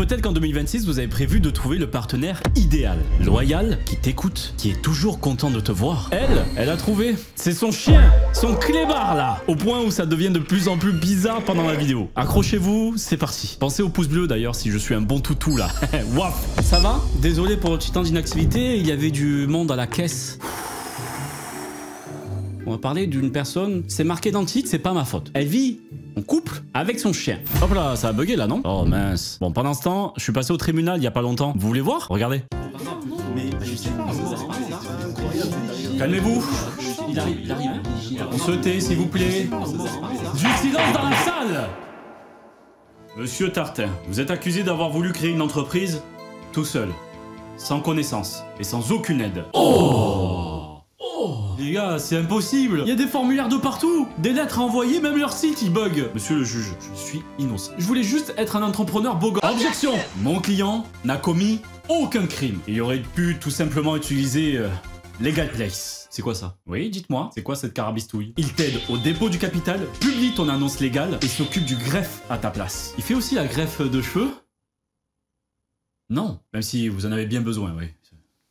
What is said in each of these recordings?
peut-être qu'en 2026, vous avez prévu de trouver le partenaire idéal, loyal, qui t'écoute, qui est toujours content de te voir. Elle a trouvé. C'est son chien, son clébard là, au point où ça devient de plus en plus bizarre pendant la vidéo. Accrochez-vous, c'est parti. Pensez au pouce bleu d'ailleurs si je suis un bon toutou là. Waf. Ça va? Désolé pour le petit temps d'inactivité, il y avait du monde à la caisse. On va parler d'une personne, c'est marqué dans le titre, c'est pas ma faute. Elle vit en couple avec son chien. Hop là, ça a bugué là, non? Oh mince. Bon, pendant ce temps, je suis passé au tribunal il y a pas longtemps. Vous voulez voir? Regardez. Calmez-vous. Il arrive. On se tait, s'il vous plaît. Du silence dans la salle. Monsieur Tartin, vous êtes accusé d'avoir voulu créer une entreprise tout seul, sans connaissance et sans aucune aide. Les gars, c'est impossible. Il y a des formulaires de partout, des lettres à envoyer, même leur site il bug. Monsieur le juge, je suis innocent. Je voulais juste être un entrepreneur beau gosse. Objection. Mon client n'a commis aucun crime. Il aurait pu tout simplement utiliser Legal Place. C'est quoi ça? Oui, dites-moi, c'est quoi cette carabistouille? Il t'aide au dépôt du capital, publie ton annonce légale et s'occupe du greffe à ta place. Il fait aussi la greffe de cheveux? Non, même si vous en avez bien besoin, oui.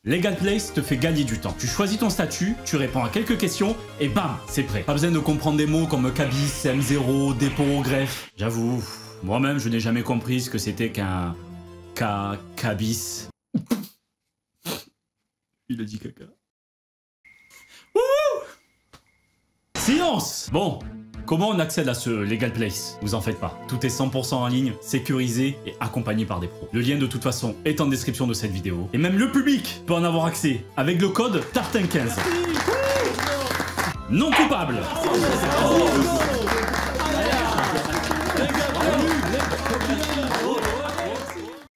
Legal Place te fait gagner du temps. Tu choisis ton statut, tu réponds à quelques questions et bam, c'est prêt. Pas besoin de comprendre des mots comme cabis, M0, dépôt, greffe. J'avoue, moi-même je n'ai jamais compris ce que c'était qu'un cabis. Il a dit caca. Wouhou! Silence! Bon. Comment on accède à ce Legal Place? Vous en faites pas. Tout est 100% en ligne, sécurisé et accompagné par des pros. Le lien de toute façon est en description de cette vidéo. Et même le public peut en avoir accès avec le code TARTIN15. Non coupable.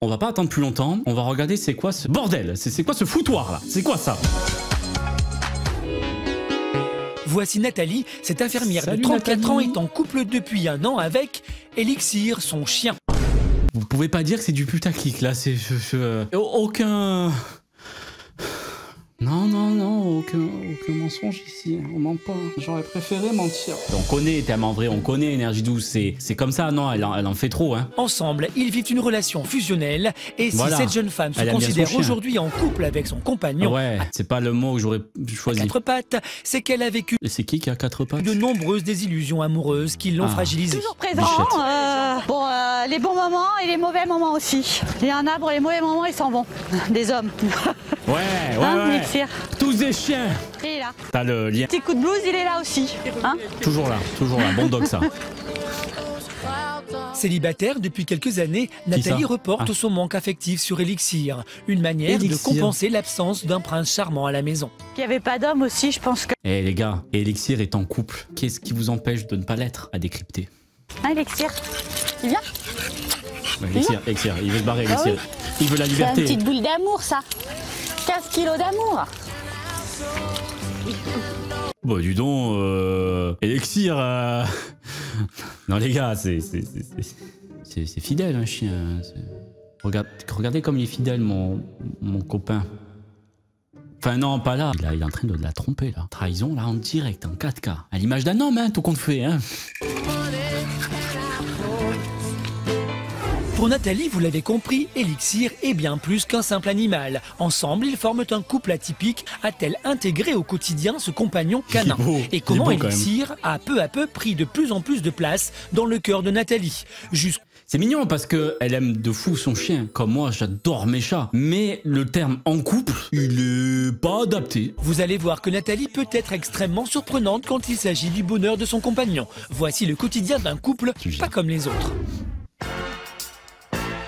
On va pas attendre plus longtemps, on va regarder c'est quoi ce bordel, c'est quoi ce foutoir là? C'est quoi ça? Voici Nathalie, cette infirmière de 34 ans est en couple depuis 1 an avec Elixir, son chien. Vous pouvez pas dire que c'est du putaclic là, c'est... Aucun... Non, aucun mensonge ici, on ment pas. J'aurais préféré mentir. On connaît tellement vrai, on connaît Énergie 12, c'est comme ça, non, elle en fait trop, hein. Ensemble, ils vivent une relation fusionnelle, et si voilà. Cette jeune femme se considère aujourd'hui en couple avec son compagnon... Ouais, c'est pas le mot que j'aurais choisi. À 4 pattes, c'est qu'elle a vécu... Et c'est qui a 4 pattes? De nombreuses désillusions amoureuses qui l'ont fragilisée. Toujours présent, les bons moments et les mauvais moments aussi. Il y en a pour les mauvais moments, ils s'en vont. Des hommes. Ouais. Elixir. Tous des chiens. Il est là. T'as le lien. Petit coup de blues, il est là aussi. Hein, toujours là, bon dog ça. Célibataire depuis quelques années, Nathalie reporte son manque affectif sur Elixir, une manière de compenser l'absence d'un prince charmant à la maison. Il n'y avait pas d'homme aussi, je pense que... Eh les gars, Elixir est en couple. Qu'est-ce qui vous empêche de ne pas l'être à décrypter? Hein, Elixir, il vient? Elixir, il veut se barrer, Elixir. Il veut la liberté. C'est une petite boule d'amour, ça. 15 kilos d'amour. Bon, dis donc, Elixir... Non les gars, c'est fidèle un chien. Regardez comme il est fidèle mon copain. Enfin non, pas là. Il est en train de la tromper là. Trahison là en direct, en 4K. À l'image d'un homme, hein, tout compte fait. Hein. Pour Nathalie, vous l'avez compris, Elixir est bien plus qu'un simple animal. Ensemble, ils forment un couple atypique. A-t-elle intégré au quotidien ce compagnon canin? Et comment Elixir a peu à peu pris de plus en plus de place dans le cœur de Nathalie? C'est mignon parce qu'elle aime de fou son chien, comme moi j'adore mes chats. Mais le terme en couple, il est pas adapté. Vous allez voir que Nathalie peut être extrêmement surprenante quand il s'agit du bonheur de son compagnon. Voici le quotidien d'un couple pas comme les autres.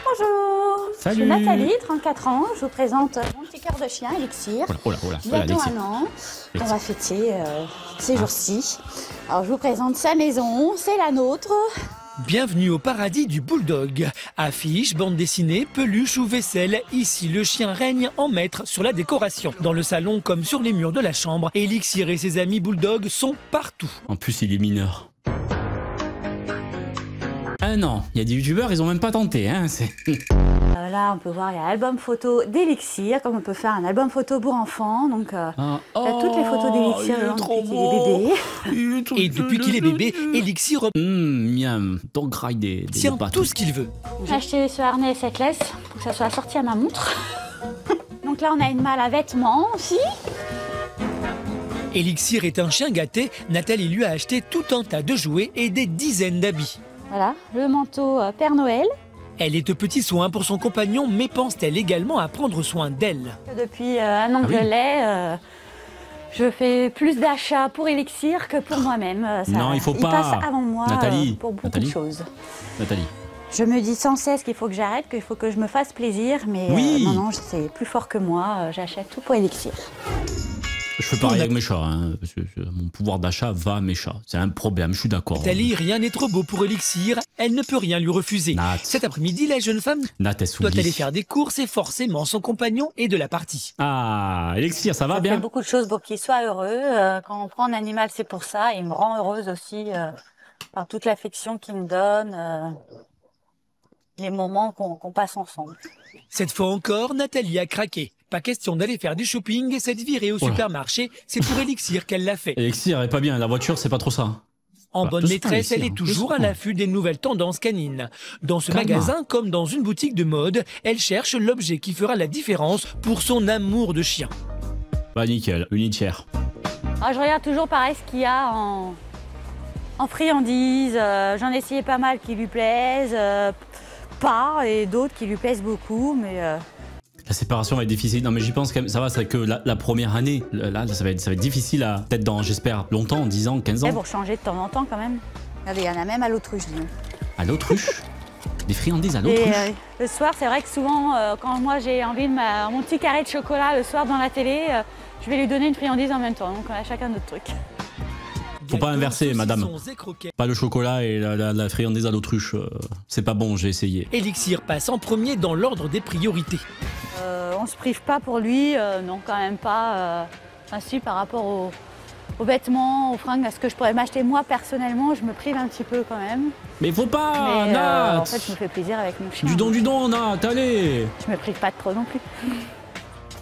Bonjour, salut. Je suis Nathalie, 34 ans. Je vous présente mon petit cœur de chien, Elixir. Bientôt 1 an. On va fêter ces jours-ci. Alors je vous présente sa maison, c'est la nôtre. Bienvenue au paradis du bulldog. Affiches, bandes dessinées, peluches ou vaisselle, ici le chien règne en maître sur la décoration. Dans le salon comme sur les murs de la chambre, Elixir et ses amis bulldog sont partout. En plus il est mineur. Ah non, il y a des youtubeurs, ils ont même pas tenté, hein. Là, on peut voir, il y a l'album photo d'Elixir, comme on peut faire un album photo pour enfants. Donc, il y a toutes les photos d'Elixir depuis qu'il est bébé. Et depuis qu'il est bébé, Elixir miam, donc graille des tient tout ce qu'il veut. J'ai acheté ce harnais et cette laisse pour que ça soit assorti à ma montre. Donc là, on a une malle à vêtements aussi. Elixir est un chien gâté. Nathalie lui a acheté tout un tas de jouets et des dizaines d'habits. Voilà, le manteau Père Noël. Elle est de petits soins pour son compagnon, mais pense-t-elle également à prendre soin d'elle? Depuis un an que je l'ai, je fais plus d'achats pour Elixir que pour moi-même. Non, il faut pas. Il passe avant moi pour beaucoup de choses. Nathalie. Je me dis sans cesse qu'il faut que j'arrête, qu'il faut que je me fasse plaisir, mais non, c'est plus fort que moi. J'achète tout pour Elixir. Je fais pareil avec mes chats, hein, parce que mon pouvoir d'achat va à mes chats. C'est un problème, je suis d'accord. Nathalie, rien n'est trop beau pour Elixir. Elle ne peut rien lui refuser. Nat. Cet après-midi, la jeune femme doit aller faire des courses et forcément son compagnon est de la partie. Ah, Elixir, ça va bien? Je fais beaucoup de choses pour qu'il soit heureux. Quand on prend un animal, c'est pour ça. Il me rend heureuse aussi par toute l'affection qu'il me donne, les moments qu'on passe ensemble. Cette fois encore, Nathalie a craqué. Pas question d'aller faire du shopping et cette virée au supermarché, c'est pour Elixir qu'elle l'a fait. Elixir est pas bien, la voiture c'est pas trop ça. En bonne maîtresse, elle est toujours à l'affût des nouvelles tendances canines. Dans ce magasin, comme dans une boutique de mode, elle cherche l'objet qui fera la différence pour son amour de chien. Bah nickel, unitaire. Je regarde toujours pareil ce qu'il y a en friandises. J'en ai essayé pas mal qui lui plaisent, pas, et d'autres qui lui plaisent beaucoup, mais... La séparation va être difficile. Non mais j'y pense quand même, ça va, c'est que la première année, là ça va être difficile peut-être dans, j'espère, longtemps, 10 ans, 15 ans. Pour changer de temps en temps quand même. Regardez, il y en a même à l'autruche, dis donc. À l'autruche? Des friandises à l'autruche? Le soir, c'est vrai que souvent, quand moi j'ai envie de mon petit carré de chocolat le soir dans la télé, je vais lui donner une friandise en même temps. Donc on a chacun notre truc. Faut pas inverser, madame. Pas le chocolat et la friandise à l'autruche. C'est pas bon, j'ai essayé. Elixir passe en premier dans l'ordre des priorités. On se prive pas pour lui, non, quand même pas. Ainsi, par rapport aux vêtements, aux fringues, à ce que je pourrais m'acheter moi personnellement, je me prive un petit peu quand même. Mais faut pas, Nat. En fait, je me fais plaisir avec mon chien. Du don, Nat, allez. Je me prive pas de trop non plus.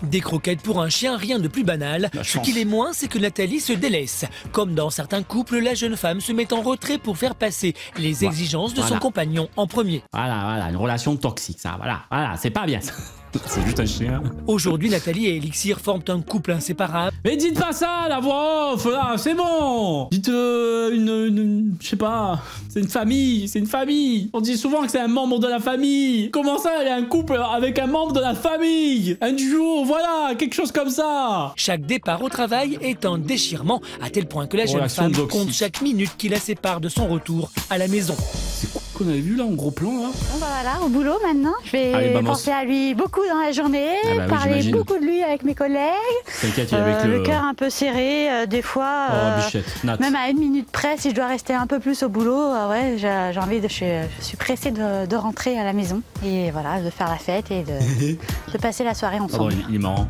Des croquettes pour un chien, rien de plus banal. Ce qu'il est moins, c'est que Nathalie se délaisse. Comme dans certains couples, la jeune femme se met en retrait pour faire passer les exigences de son compagnon en premier. Voilà, une relation toxique, ça, voilà, c'est pas bien. C'est juste un chien. Aujourd'hui, Nathalie et Elixir forment un couple inséparable. Mais dites pas ça, la voix off, là, c'est bon. Dites je sais pas, c'est une famille. On dit souvent que c'est un membre de la famille. Comment ça, elle est un couple avec un membre de la famille? Un duo, voilà, quelque chose comme ça. Chaque départ au travail est un déchirement, à tel point que la jeune femme compte chaque minute qui la sépare de son retour à la maison. C'est quoi qu'on avait vu là, en gros plan, là? Bon, bah voilà, au boulot maintenant. Je vais penser à lui beaucoup dans la journée, parler beaucoup de lui avec mes collègues. T'inquiète, avec le cœur un peu serré, des fois. Même à 1 minute près, si je dois rester un peu plus au boulot, j'ai envie de. Je suis pressée de rentrer à la maison et voilà, de faire la fête et de passer la soirée ensemble. Il est marrant.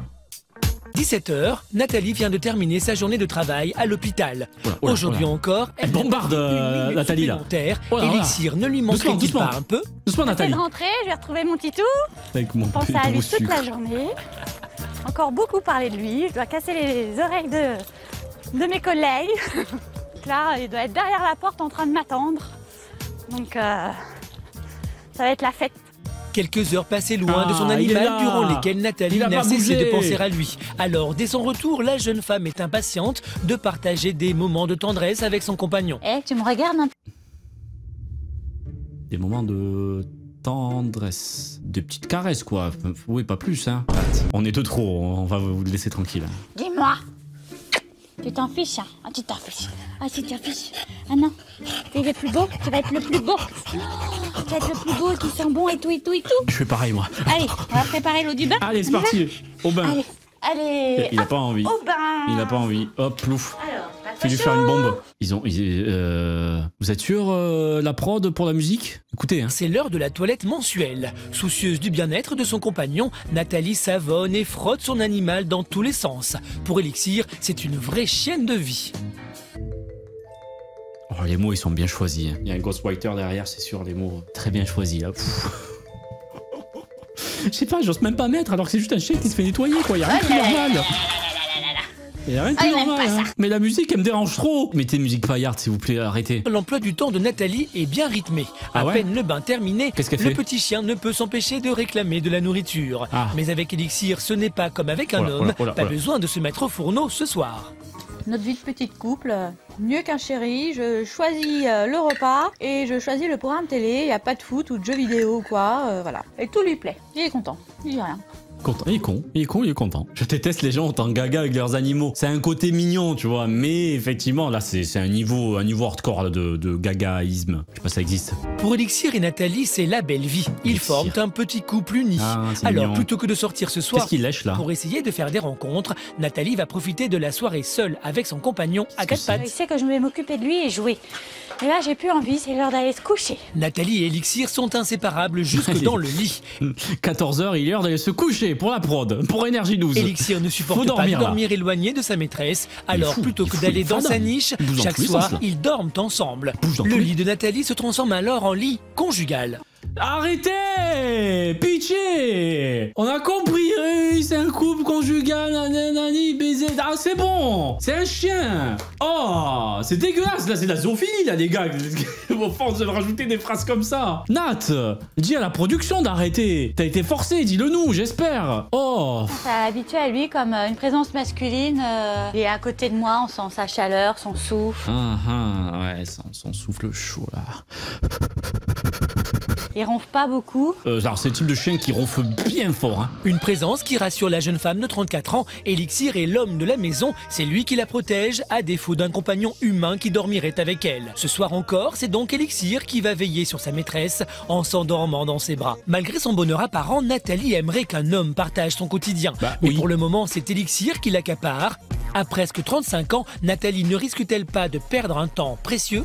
17h, Nathalie vient de terminer sa journée de travail à l'hôpital. Aujourd'hui encore, elle bombarde Nathalie là. Elixir ne lui manque pas un peu. Doucement Nathalie. Je vais rentrer, je vais retrouver mon titou. Avec mon pense à lui toute la journée. Encore beaucoup parler de lui. Je dois casser les oreilles de mes collègues. Là, il doit être derrière la porte en train de m'attendre. Donc, ça va être la fête. Quelques heures passées loin de son animal durant lesquelles Nathalie n'a cessé de penser à lui. Alors, dès son retour, la jeune femme est impatiente de partager des moments de tendresse avec son compagnon. Tu me regardes un peu? Des moments de tendresse. Des petites caresses, quoi. Oui, pas plus, hein. On est de trop, on va vous laisser tranquille. Dis-moi, tu t'en fiches, hein? Tu t'en fiches. Si tu t'en fiches. Ah non, tu es le plus beau, tu vas être le plus beau. Tu vas être le plus beau, qui sent bon et tout. Je fais pareil, moi. Allez, on va préparer l'eau du bain. Allez, c'est parti. Au bain. Allez. Il n'a pas envie. Au bain. Il n'a pas envie. Hop, plouf. Alors, fais lui faire une bombe. Vous êtes sûr, la prod pour la musique? Écoutez, hein. C'est l'heure de la toilette mensuelle. Soucieuse du bien-être de son compagnon, Nathalie savonne et frotte son animal dans tous les sens. Pour Elixir, c'est une vraie chienne de vie. Oh, les mots, ils sont bien choisis. Il y a un ghostwriter derrière, c'est sûr, les mots très bien choisis. Là. Je sais pas, j'ose même pas mettre alors que c'est juste un chien qui se fait nettoyer quoi, y'a rien de normal. Y'a rien de normal, hein. Mais la musique elle me dérange trop. Mettez une musique paillarde s'il vous plaît, arrêtez. L'emploi du temps de Nathalie est bien rythmé. À peine le bain terminé, qu'est-ce qu'elle le fait? petit chien ne peut s'empêcher de réclamer de la nourriture. Mais avec Elixir, ce n'est pas comme avec un homme, pas besoin de se mettre au fourneau ce soir. Notre vie de petit couple, mieux qu'un chéri, je choisis le repas et je choisis le programme télé, il n'y a pas de foot ou de jeux vidéo ou quoi, voilà. Et tout lui plaît, il est content, il dit rien. Content. Il est content. Je déteste les gens en gaga avec leurs animaux. C'est un côté mignon, tu vois, mais effectivement, là, c'est un niveau hardcore de gagaïsme. Je sais pas si ça existe. Pour Elixir et Nathalie, c'est la belle vie. Ils forment un petit couple uni. Alors, mignon. plutôt que de sortir ce soir qu'il lèche, là pour essayer de faire des rencontres, Nathalie va profiter de la soirée seule avec son compagnon à quatre pattes. Il sait que je vais m'occuper de lui et jouer. Et là, j'ai plus envie, c'est l'heure d'aller se coucher. Nathalie et Elixir sont inséparables jusque dans le lit. 14h, il est l'heure d'aller se coucher pour la prod, pour Énergie 12. Elixir ne supporte pas de dormir éloigné de sa maîtresse, alors plutôt que d'aller dans sa niche, chaque soir, ils dorment ensemble. Le lit de Nathalie se transforme alors en lit conjugal. Arrêtez! Pitié! On a compris, c'est un couple conjugal, nanani, baiser. Ah, c'est bon! C'est un chien! Oh! C'est dégueulasse, là, c'est de la zoophilie, là, les gars! Vos forces de rajouter des phrases comme ça! Nat! Dis à la production d'arrêter! T'as été forcé, dis-le-nous, j'espère! Oh! On s'est habitué à lui comme une présence masculine. Il est à côté de moi, on sent sa chaleur, son souffle. Ouais, son souffle chaud, là. Il ronfle pas beaucoup. Alors c'est le type de chien qui ronfle bien fort. Hein. Une présence qui rassure la jeune femme de 34 ans. Elixir est l'homme de la maison. C'est lui qui la protège, à défaut d'un compagnon humain qui dormirait avec elle. Ce soir encore, c'est donc Elixir qui va veiller sur sa maîtresse en s'endormant dans ses bras. Malgré son bonheur apparent, Nathalie aimerait qu'un homme partage son quotidien. Mais pour le moment, c'est Elixir qui l'accapare. À presque 35 ans, Nathalie ne risque-t-elle pas de perdre un temps précieux ?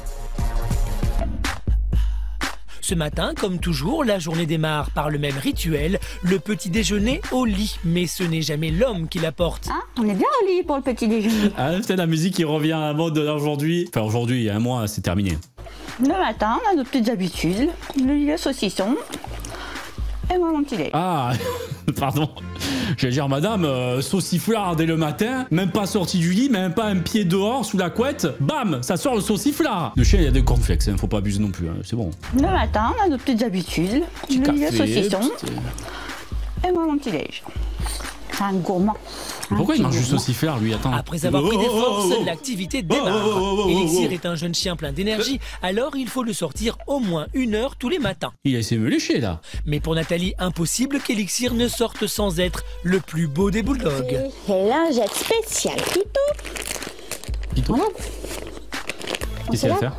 Ce matin, comme toujours, la journée démarre par le même rituel, le petit déjeuner au lit. Mais ce n'est jamais l'homme qui l'apporte. Hein, on est bien au lit pour le petit déjeuner. Ah, c'est la musique qui revient à la mode aujourd'hui. Enfin, aujourd'hui, il y a un mois, c'est terminé. Le matin, on a nos petites habitudes. Le saucisson. Et moi, mon petit lait. Ah, pardon. J'allais dire, madame, sauciflard dès le matin, même pas sorti du lit, même pas un pied dehors sous la couette, bam, ça sort le sauciflard. Le chien, il y a des cornflakes, hein, faut pas abuser non plus, hein, c'est bon. Le matin, on a nos petites habitudes. Le saucisson. Et moi, mon petit lait. C'est un gourmand. Pourquoi il mange du sauciflard, lui? Attends. Après avoir pris des forces, l'activité démarre. Elixir est un jeune chien plein d'énergie, alors il faut le sortir au moins 1 heure tous les matins. Il a essayé de me lécher, là. Mais pour Nathalie, impossible qu'Elixir ne sorte sans être le plus beau des bulldogs. C'est lingette spéciale Pitou. Pitou. Voilà. Qu'est-ce qu'elle va faire?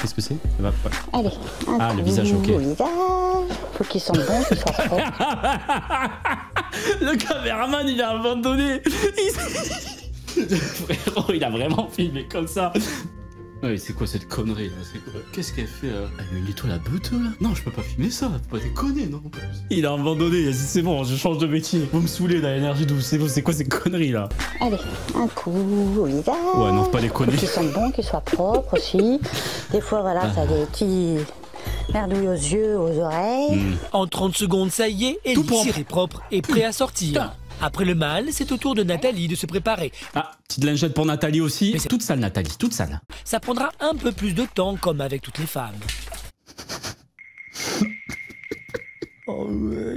Qu'est-ce que c'est? Allez. Ah, le visage, ok. Faut qu'il sente bon, qu'il soit propre. Le caméraman, il a abandonné. Frérot, il a vraiment filmé comme ça. Ouais, c'est quoi cette connerie là? Qu'est-ce qu'elle fait là? Elle met l'étoile à bouteux là? Non, je peux pas filmer ça, faut pas déconner, non. Il a abandonné, c'est bon, je change de métier. Vous me saoulez dans l'énergie douce, c'est bon, c'est quoi ces conneries là? Allez, un coup au visage. Ouais, non, faut pas déconner. Qu'il sente bon, qu'il soit propre aussi. Des fois, voilà, ça a des petits merdouilles aux yeux, aux oreilles. En 30 secondes, ça y est, Elixir est propre et prêt à sortir. Après le mâle, c'est au tour de Nathalie de se préparer. Ah, petite lingette pour Nathalie aussi. Mais c'est toute sale, Nathalie, toute sale. Ça prendra un peu plus de temps, comme avec toutes les femmes. Oh ouais.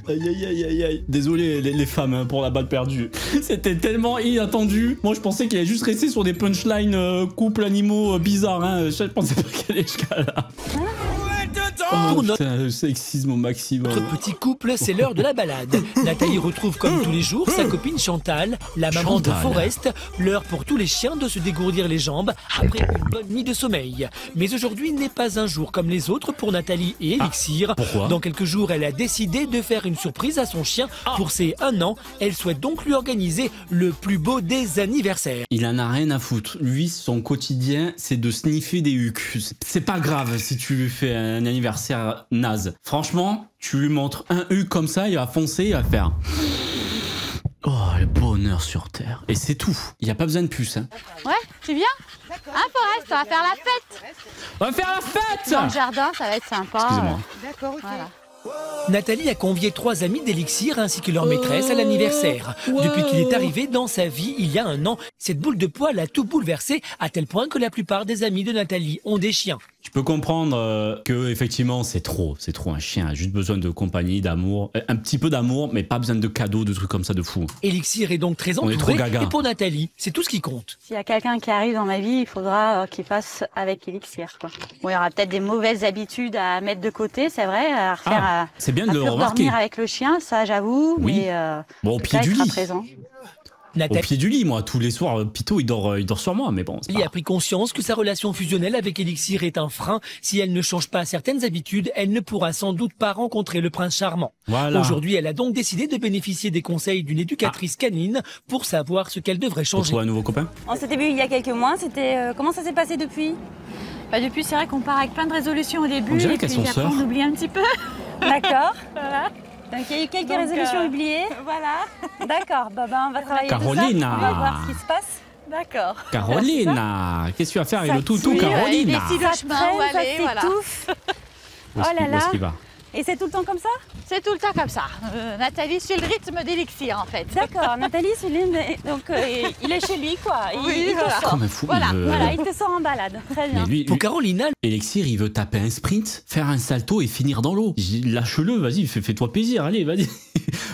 Aïe aïe aïe aïe aïe. Désolé les femmes hein, pour la balle perdue. C'était tellement inattendu. Moi je pensais qu'il allait juste rester sur des punchlines couple animaux bizarres. Hein. Je pensais pas qu'elle allait jusqu'à là. Oh putain, le sexisme au maximum. Notre petit couple, c'est l'heure de la balade. Nathalie retrouve comme tous les jours sa copine Chantal, la maman de Forest. L'heure pour tous les chiens de se dégourdir les jambes après une bonne nuit de sommeil. Mais aujourd'hui n'est pas un jour comme les autres pour Nathalie et Elixir. Pourquoi? Dans quelques jours, elle a décidé de faire une surprise à son chien. Pour ses 1 an, elle souhaite donc lui organiser le plus beau des anniversaires. Il en a rien à foutre. Lui, son quotidien, c'est de sniffer des hucs. C'est pas grave si tu lui fais un anniversaire naze. Franchement, tu lui montres un huc comme ça, il va foncer, il va faire... Oh, le bonheur sur Terre. Et c'est tout. Il n'y a pas besoin de plus. Hein. Ouais, tu viens? Hein, Forest, on va faire la fête. On va faire la fête! Dans le jardin, ça va être sympa. Excusez-moi. D'accord, ok. Voilà. Nathalie a convié 3 amis d'Elixir ainsi que leur maîtresse à l'anniversaire. Depuis qu'il est arrivé dans sa vie il y a 1 an, cette boule de poil a tout bouleversé à tel point que la plupart des amis de Nathalie ont des chiens. Je peux comprendre que effectivement c'est trop un chien a juste besoin de compagnie, d'amour, un petit peu d'amour, mais pas besoin de cadeaux, de trucs comme ça de fou. Elixir est donc très entouré et pour Nathalie, c'est tout ce qui compte. S'il y a quelqu'un qui arrive dans ma vie, il faudra qu'il fasse avec Elixir, quoi. Bon, il y aura peut-être des mauvaises habitudes à mettre de côté, c'est vrai, à refaire c'est bien de le remarquer. Dormir avec le chien, ça j'avoue, oui. Mais bon, au pied du lit. Présent. Au pied du lit, moi, tous les soirs, Pito, il dort sur moi, mais bon. Il a pris conscience que sa relation fusionnelle avec Elixir est un frein. Si elle ne change pas certaines habitudes, elle ne pourra sans doute pas rencontrer le prince charmant. Voilà. Aujourd'hui, elle a donc décidé de bénéficier des conseils d'une éducatrice canine pour savoir ce qu'elle devrait changer. Pour trouver un nouveau copain. On s'était vu il y a quelques mois, comment ça s'est passé depuis? Depuis, c'est vrai qu'on part avec plein de résolutions au début, et puis après on oublie un petit peu. D'accord. Voilà. Donc il y a eu quelques résolutions oubliées. Voilà. D'accord. On va travailler Carolina. Tout ça. On va voir ce qui se passe. D'accord. Carolina, qu'est-ce que tu vas faire avec le toutou, Carolina? Il décide le chemin où aller, voilà. Oh là là. Où est-ce qu'il va? Et c'est tout le temps comme ça? C'est tout le temps comme ça. Nathalie suit le rythme d'Elixir en fait. D'accord, Nathalie suit le rythme. Donc il est chez lui quoi. Il te sort. Comme un fou, voilà, il te sort en balade. Très bien. Mais lui, pour Carolina, Elixir, il veut taper un sprint, faire un salto et finir dans l'eau. Lâche-le, vas-y, fais-toi plaisir, allez, vas-y.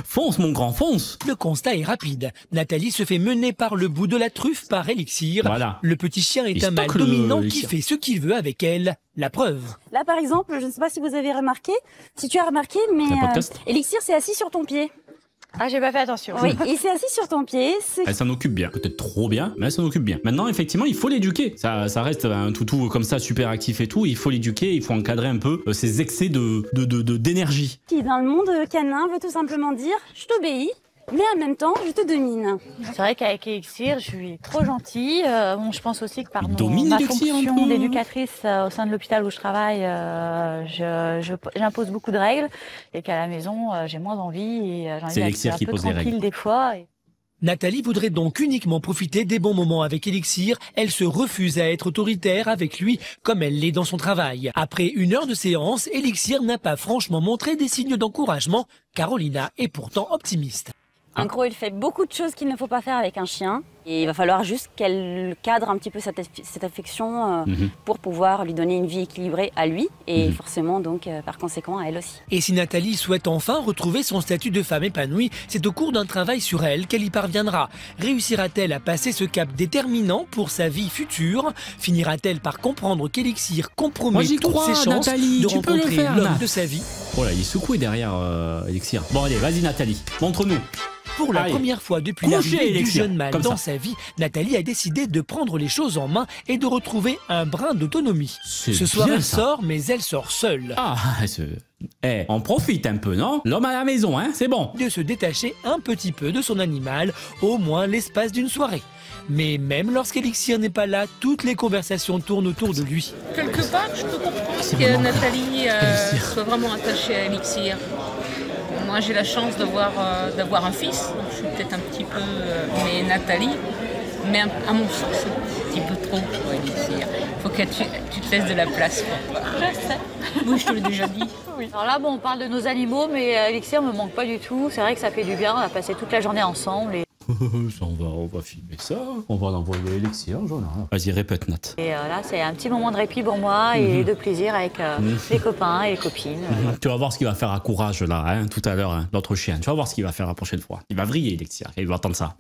Fonce mon grand, fonce. Le constat est rapide. Nathalie se fait mener par le bout de la truffe par Elixir. Voilà. Le petit chien est un mâle dominant qui fait ce qu'il veut avec elle. La preuve. Là, par exemple, je ne sais pas si vous avez remarqué, si tu as remarqué, mais Elixir s'est assis sur ton pied. Ah, j'ai pas fait attention. Oui, il s'est assis sur ton pied. Elle s'en occupe bien. Peut-être trop bien, mais elle s'en occupe bien. Maintenant, effectivement, il faut l'éduquer. Ça reste un toutou comme ça, super actif et tout. Il faut l'éduquer, il faut encadrer un peu ses excès d'énergie. Qui, dans le monde canin, veut tout simplement dire « je t'obéis ». Mais en même temps, je te domine. C'est vrai qu'avec Elixir, je suis trop gentille. Je pense aussi que par ma fonction d'éducatrice au sein de l'hôpital où je travaille, j'impose beaucoup de règles et qu'à la maison, j'ai moins envie et j'ai envie d'être un peu tranquille des fois. Nathalie voudrait donc uniquement profiter des bons moments avec Elixir. Elle se refuse à être autoritaire avec lui comme elle l'est dans son travail. Après 1 heure de séance, Elixir n'a pas franchement montré des signes d'encouragement. Carolina est pourtant optimiste. En gros, il fait beaucoup de choses qu'il ne faut pas faire avec un chien. Et il va falloir juste qu'elle cadre un petit peu cette affection pour pouvoir lui donner une vie équilibrée à lui et forcément donc par conséquent à elle aussi. Et si Nathalie souhaite enfin retrouver son statut de femme épanouie, c'est au cours d'un travail sur elle qu'elle y parviendra. Réussira-t-elle à passer ce cap déterminant pour sa vie future? Finira-t-elle par comprendre qu'Elixir compromet toutes ses chances de rencontrer l'homme de sa vie? Oh là, il est secoué derrière Elixir. Bon allez, vas-y Nathalie, montre-nous. Pour la première fois depuis l'arrivée du jeune mâle dans sa vie, Nathalie a décidé de prendre les choses en main et de retrouver un brin d'autonomie. Ce soir, elle sort, mais elle sort seule. Ah, on profite un peu, non? L'homme à la maison, hein, c'est bon. De se détacher un petit peu de son animal, au moins l'espace d'une soirée. Mais même lorsqu'Elixir n'est pas là, toutes les conversations tournent autour de lui. Quelque part, je peux comprendre que Nathalie soit vraiment attachée à Elixir. Moi, j'ai la chance d'avoir un fils, donc je suis peut-être un petit peu... mais Nathalie, mais à mon sens, un petit peu trop pour Elixir. Il faut que tu te laisses de la place pour toi. Je sais. Oui, je te l'ai déjà dit. Oui. Alors là, bon, on parle de nos animaux, mais Elixir me manque pas du tout. C'est vrai que ça fait du bien, on a passé toute la journée ensemble. On va filmer ça, on va l'envoyer à Elixir, Vas-y, répète Nat. Et là, c'est un petit moment de répit pour moi et de plaisir avec les copains et les copines. Tu vas voir ce qu'il va faire à Courage là, hein, tout à l'heure, hein, l'autre chien. Tu vas voir ce qu'il va faire la prochaine fois. Il va vriller Elixir, il va entendre ça.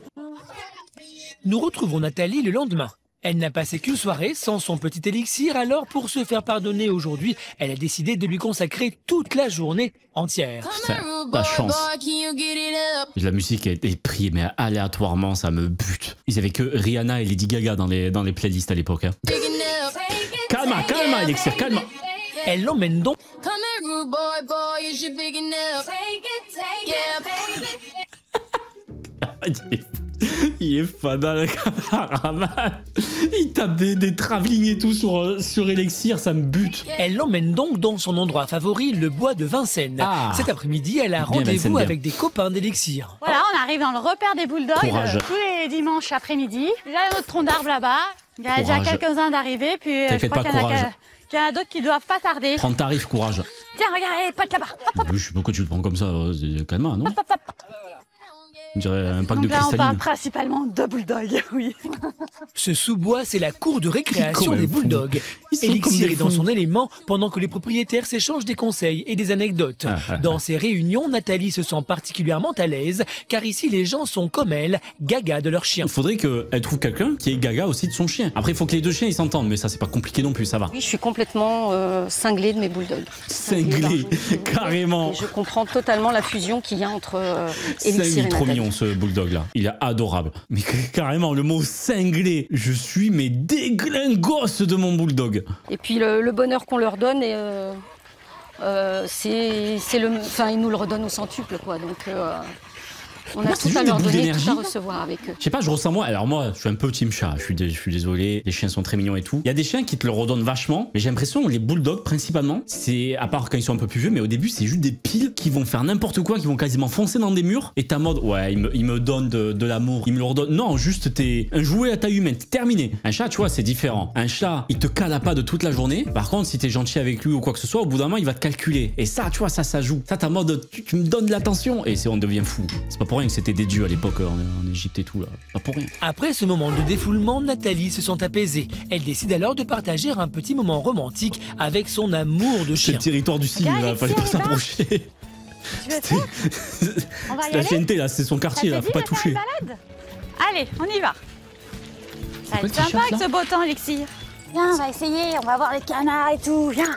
Nous retrouvons Nathalie le lendemain. Elle n'a passé qu'une soirée sans son petit Elixir, alors pour se faire pardonner aujourd'hui, elle a décidé de lui consacrer toute la journée entière. Putain, la chance. La musique a été prise, mais aléatoirement, ça me bute. Ils avaient que Rihanna et Lady Gaga dans les playlists à l'époque. Hein. Calme, Elixir, calme. Elle l'emmène donc. Il est fada le cameraman. Il tape des travelling et tout sur Elixir, ça me bute. Elle l'emmène donc dans son endroit favori, le bois de Vincennes. Cet après-midi, elle a rendez-vous avec des copains d'Elixir. Voilà, on arrive dans le repère des bulldogs tous les dimanches après-midi. Il y a notre tronc d'arbre là-bas. Il y a déjà quelques-uns d'arrivés, puis je crois qu'il y en a il y en a d'autres qui doivent pas tarder. Prends le tarif, courage. Tiens, regarde, pote là-bas. Je sais pas pourquoi tu le prends comme ça, calme, non? On dirait un pack Donc de là, on cristalline. parle principalement de bulldogs, oui. Ce sous-bois, c'est la cour de récréation Comme des un fou. bulldogs. Ils sont comme Elixir des est dans fous. son élément pendant que les propriétaires s'échangent des conseils et des anecdotes. Dans ces réunions, Nathalie se sent particulièrement à l'aise, car ici les gens sont comme elle, gaga de leur chien. Il faudrait qu'elle trouve quelqu'un qui est gaga aussi de son chien. Après, il faut que les deux chiens ils s'entendent, mais ça, c'est pas compliqué non plus, ça va. Oui, je suis complètement cinglée de mes bulldogs. Cinglé, carrément. Et je comprends totalement la fusion qu'il y a entre Elixir Il et est trop Nathalie. mignon ce bulldog là. Il est adorable. Mais carrément, le mot cinglé. Je suis mais déglingos de mon bulldog. Et puis le bonheur qu'on leur donne, enfin, ils nous le redonnent au centuple, quoi. Donc on a Moi, c'est tout à juste leur des boules donner, d'énergie. tout à recevoir avec eux. Je sais pas, je ressens moi. Alors moi, je suis un peu team chat. Je suis désolé. Les chiens sont très mignons et tout. Il y a des chiens qui te le redonnent vachement, mais j'ai l'impression que les bulldogs principalement, c'est à part quand ils sont un peu plus vieux, mais au début c'est juste des piles qui vont faire n'importe quoi, qui vont quasiment foncer dans des murs. Et t'as mode ouais, il me donne de l'amour, il me le redonne. Non, juste t'es un jouet à taille humaine, terminé. Un chat, tu vois, c'est différent. Un chat, il te cale à pas de toute la journée. Par contre, si t'es gentil avec lui ou quoi que ce soit, au bout d'un moment, il va te calculer. Et ça, tu vois, ça joue. Ça, t'as mode tu me donnes de l'attention. Et on devient fou. C'est pas pour rien que c'était des dieux à l'époque en Égypte et tout là. Pas pour rien. Après ce moment de défoulement, Nathalie se sent apaisée. Elle décide alors de partager un petit moment romantique avec son amour de C'est chien. le territoire du cygne, là, fallait pas s'approcher. Tu veux ça On va y La aller. TNT là, c'est son quartier là, faut pas toucher. Allez, on y va. Ça va quoi être le sympa t-shirt, avec ce beau temps, Elixir. Viens, on va essayer, on va voir les canards et tout, viens.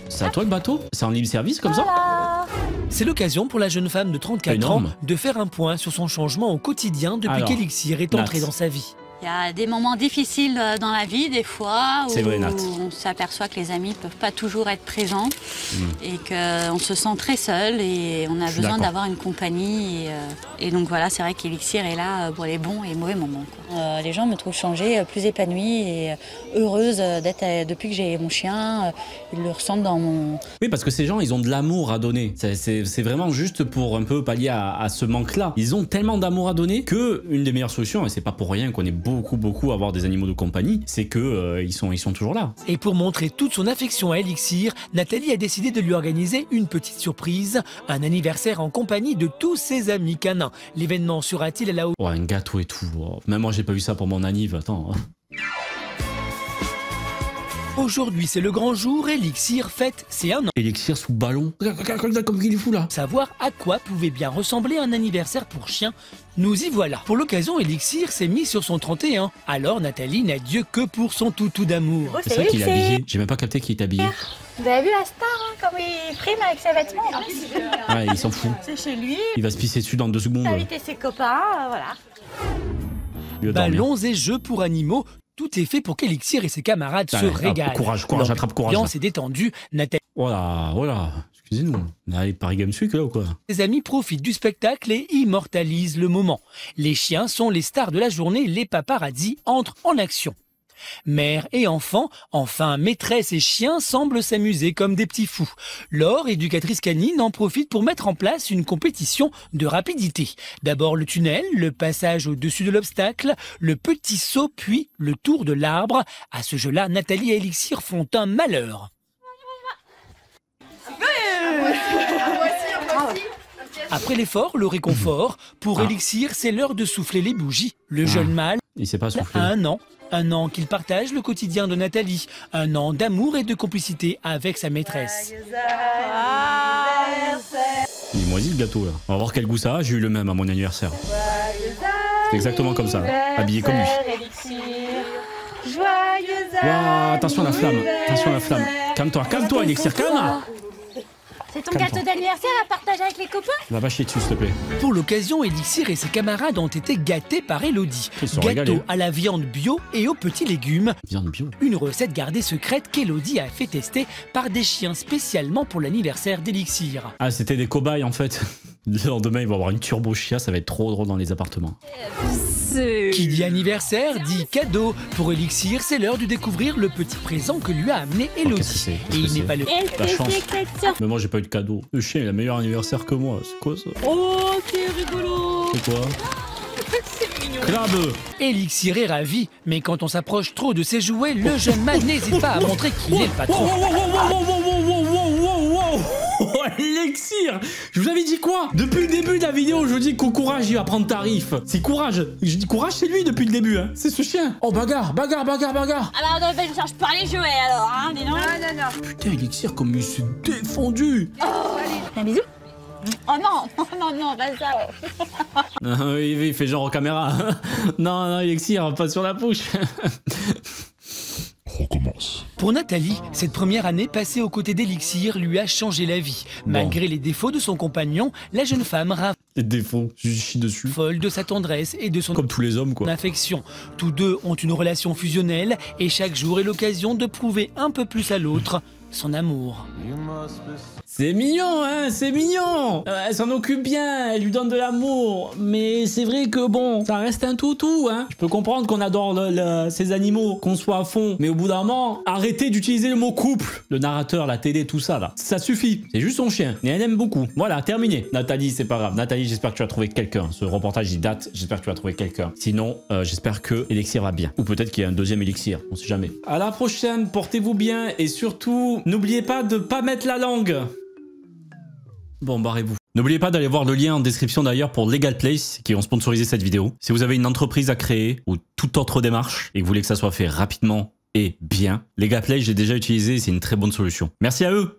C'est à toi le bateau? C'est en libre service comme ça? Voilà. C'est l'occasion pour la jeune femme de 34 Énorme. ans de faire un point sur son changement au quotidien depuis Alors, qu'Elixir est entré Nat. dans sa vie. Il y a des moments difficiles dans la vie, des fois, où C'est vrai, Nat. on s'aperçoit que les amis ne peuvent pas toujours être présents et qu'on se sent très seul et on a suis besoin d'accord. d'avoir une compagnie. Et donc voilà, c'est vrai qu'Elixir est là pour les bons et mauvais moments, quoi. Les gens me trouvent changée, plus épanouie et heureuse d'être depuis que j'ai mon chien. Ils le ressentent dans mon... Oui, parce que ces gens, ils ont de l'amour à donner. C'est vraiment juste pour un peu pallier à ce manque-là. Ils ont tellement d'amour à donner que une des meilleures solutions, et c'est pas pour rien qu'on est beaucoup à avoir des animaux de compagnie, c'est que ils sont toujours là. Et pour montrer toute son affection à Elixir, Nathalie a décidé de lui organiser une petite surprise, un anniversaire en compagnie de tous ses amis canins. L'événement sera-t-il à la hauteur? Oh, un gâteau et tout. Oh. Même moi, j'ai pas vu ça pour mon anniv. Attends. Aujourd'hui, c'est le grand jour, Elixir fête ses 1 an. Elixir sous ballon. Regarde comme il est fou là. Savoir à quoi pouvait bien ressembler un anniversaire pour chien, nous y voilà. Pour l'occasion, Elixir s'est mis sur son 31. Alors Nathalie n'a Dieu que pour son toutou d'amour. Oh, C'est vrai qu'il est habillé. J'ai même pas capté qu'il est habillé. Vous avez vu la star, hein, comme il prime avec ses vêtements. Ouais, il s'en fout. C'est chez lui, Il va se pisser dessus dans 2 secondes. il a invité ses copains, voilà. Il va dormir. Ballons et jeux pour animaux, tout est fait pour qu'Elixir et ses camarades se Allez, régalent. courage, L'ambiance attrape courage. est détendue. Nathalie Voilà. Excusez-nous. On est allé Paris Games Week là ou quoi? et ses amis profitent du spectacle et immortalisent le moment. Les chiens sont les stars de la journée, les paparazzis entrent en action. Mère et enfant, enfin maîtresse et chien semblent s'amuser comme des petits fous. Laure, éducatrice canine, en profite pour mettre en place une compétition de rapidité. D'abord le tunnel, le passage au-dessus de l'obstacle, le petit saut, puis le tour de l'arbre. À ce jeu-là, Nathalie et Elixir font un malheur. Après l'effort, le réconfort. Pour Elixir, c'est l'heure de souffler les bougies. Le jeune mâle Il s'est pas soufflé. a 1 an. 1 an qu'il partage le quotidien de Nathalie. 1 an d'amour et de complicité avec sa maîtresse. Il est moisi le gâteau là. On va voir quel goût ça a. J'ai eu le même à mon anniversaire. C'est exactement comme ça. Habillé comme lui. Waouh, attention à la flamme. Attention à la flamme. Calme-toi, Elixir, calme. C'est ton Calme-toi. gâteau d'anniversaire à partager avec les copains? Va pas chier dessus, s'il te plaît. Pour l'occasion, Elixir et ses camarades ont été gâtés par Elodie. Ils sont Gâteau régalés. à la viande bio et aux petits légumes. Viande bio. Une recette gardée secrète qu'Elodie a fait tester par des chiens spécialement pour l'anniversaire d'Elixir. Ah, c'était des cobayes en fait. Le lendemain, il va y avoir une turbo chia, ça va être trop drôle dans les appartements. Qui dit anniversaire dit cadeau. Pour Elixir, c'est l'heure de découvrir le petit présent que lui a amené qu'est-ce que Elodie. c'est Et Qu'est-ce il que n'est c'est pas le... La chance. Mais moi, j'ai pas eu de cadeau. Le chien, il a meilleur anniversaire que moi. C'est quoi ça? Oh, c'est rigolo. C'est quoi? Crabeux. Elixir est ravi, mais quand on s'approche trop de ses jouets, le jeune mage n'hésite pas à montrer qu'il est le patron. Elixir, je vous avais dit quoi? Depuis le début de la vidéo, je dis qu'au courage, il va prendre tarif. C'est courage. Je dis courage, c'est lui depuis le début, hein. C'est ce chien. Oh, bagarre, bagarre, bagarre, bagarre. Alors, je cherche pas les jouets alors, hein, dis donc. Non. Putain, Elixir, comme il s'est défendu. Un bisou? Oh non, pas ça. Il fait genre en caméra. Non, Elixir, pas sur la bouche. Recommence. Pour Nathalie, cette première année passée aux côtés d'Elixir lui a changé la vie. Malgré les défauts de son compagnon, la jeune femme Les défauts, je chie dessus. raffole de sa tendresse et de son Comme tous les hommes, quoi. affection. Tous deux ont une relation fusionnelle et chaque jour est l'occasion de prouver un peu plus à l'autre son amour. C'est mignon, hein, c'est mignon. Elle s'en occupe bien, elle lui donne de l'amour. Mais c'est vrai que bon, ça reste un toutou, hein. Je peux comprendre qu'on adore ces animaux, qu'on soit à fond. Mais au bout d'un moment, arrêtez d'utiliser le mot couple. Le narrateur, la télé, tout ça, là. Ça suffit. C'est juste son chien. Et elle aime beaucoup. Voilà, terminé. Nathalie, c'est pas grave. Nathalie, j'espère que tu vas trouver quelqu'un. Ce reportage, il date. J'espère que tu vas trouver quelqu'un. Sinon, j'espère que Elixir va bien. Ou peut-être qu'il y a un deuxième Elixir. On sait jamais. À la prochaine, portez-vous bien. Et surtout, n'oubliez pas de pas mettre la langue. Bon, barrez-vous. N'oubliez pas d'aller voir le lien en description d'ailleurs pour Legal Place qui ont sponsorisé cette vidéo. Si vous avez une entreprise à créer ou toute autre démarche et que vous voulez que ça soit fait rapidement et bien, Legal Place, j'ai déjà utilisé, c'est une très bonne solution. Merci à eux.